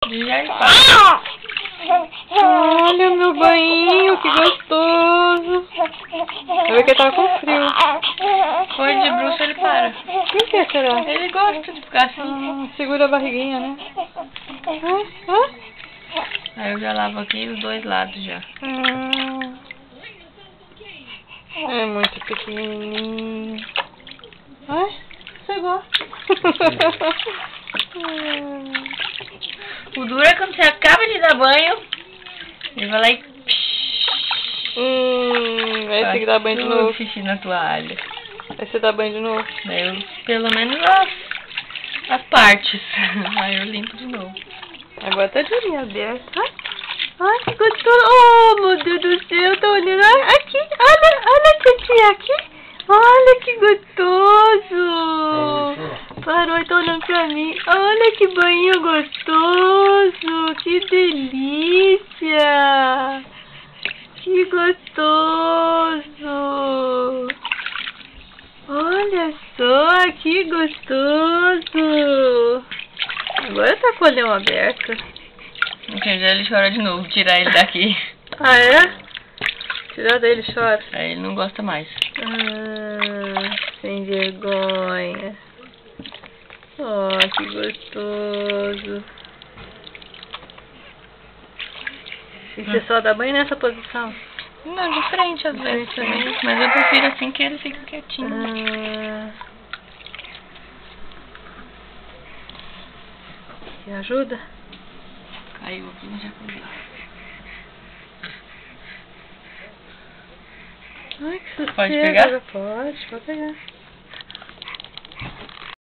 Já ele para. Olha meu banhinho, que gostoso. Eu vi que ele tava com frio. Foi de bruxa, ele para. Por que será? Ele gosta de ficar assim. Segura a barriguinha, né? Aí eu já lavo aqui os dois lados já. É muito pequenininho. Ai, chegou. O duro é quando você acaba de dar banho, ele vai lá e... Aí você tem que dar banho de novo. Xixi na toalha. Aí você dá banho de novo. Daí eu, pelo menos as partes. Aí eu limpo de novo. Agora tá de olhinho aberto. Ai, que gostoso. Oh, meu Deus do céu, tô olhando. Ai, aqui, olha a titia aqui. Olha que gostoso. Parou e tá olhando pra mim. Olha que banho gostoso. Que delícia. Que gostoso. Olha só, que gostoso. Agora tá com o olhão aberto. Então já ele chora de novo, tirar ele daqui. Ah, é? Tirar dele chora. Aí ele não gosta mais. Sem vergonha. Oh, que gostoso. E você só dá banho nessa posição? Não, de frente às vezes também. Mas eu prefiro assim que ele fica quietinho. Me ajuda? Caiu aqui, mas já caiu. Ai, que sucesso. Pode pegar? Pode pegar.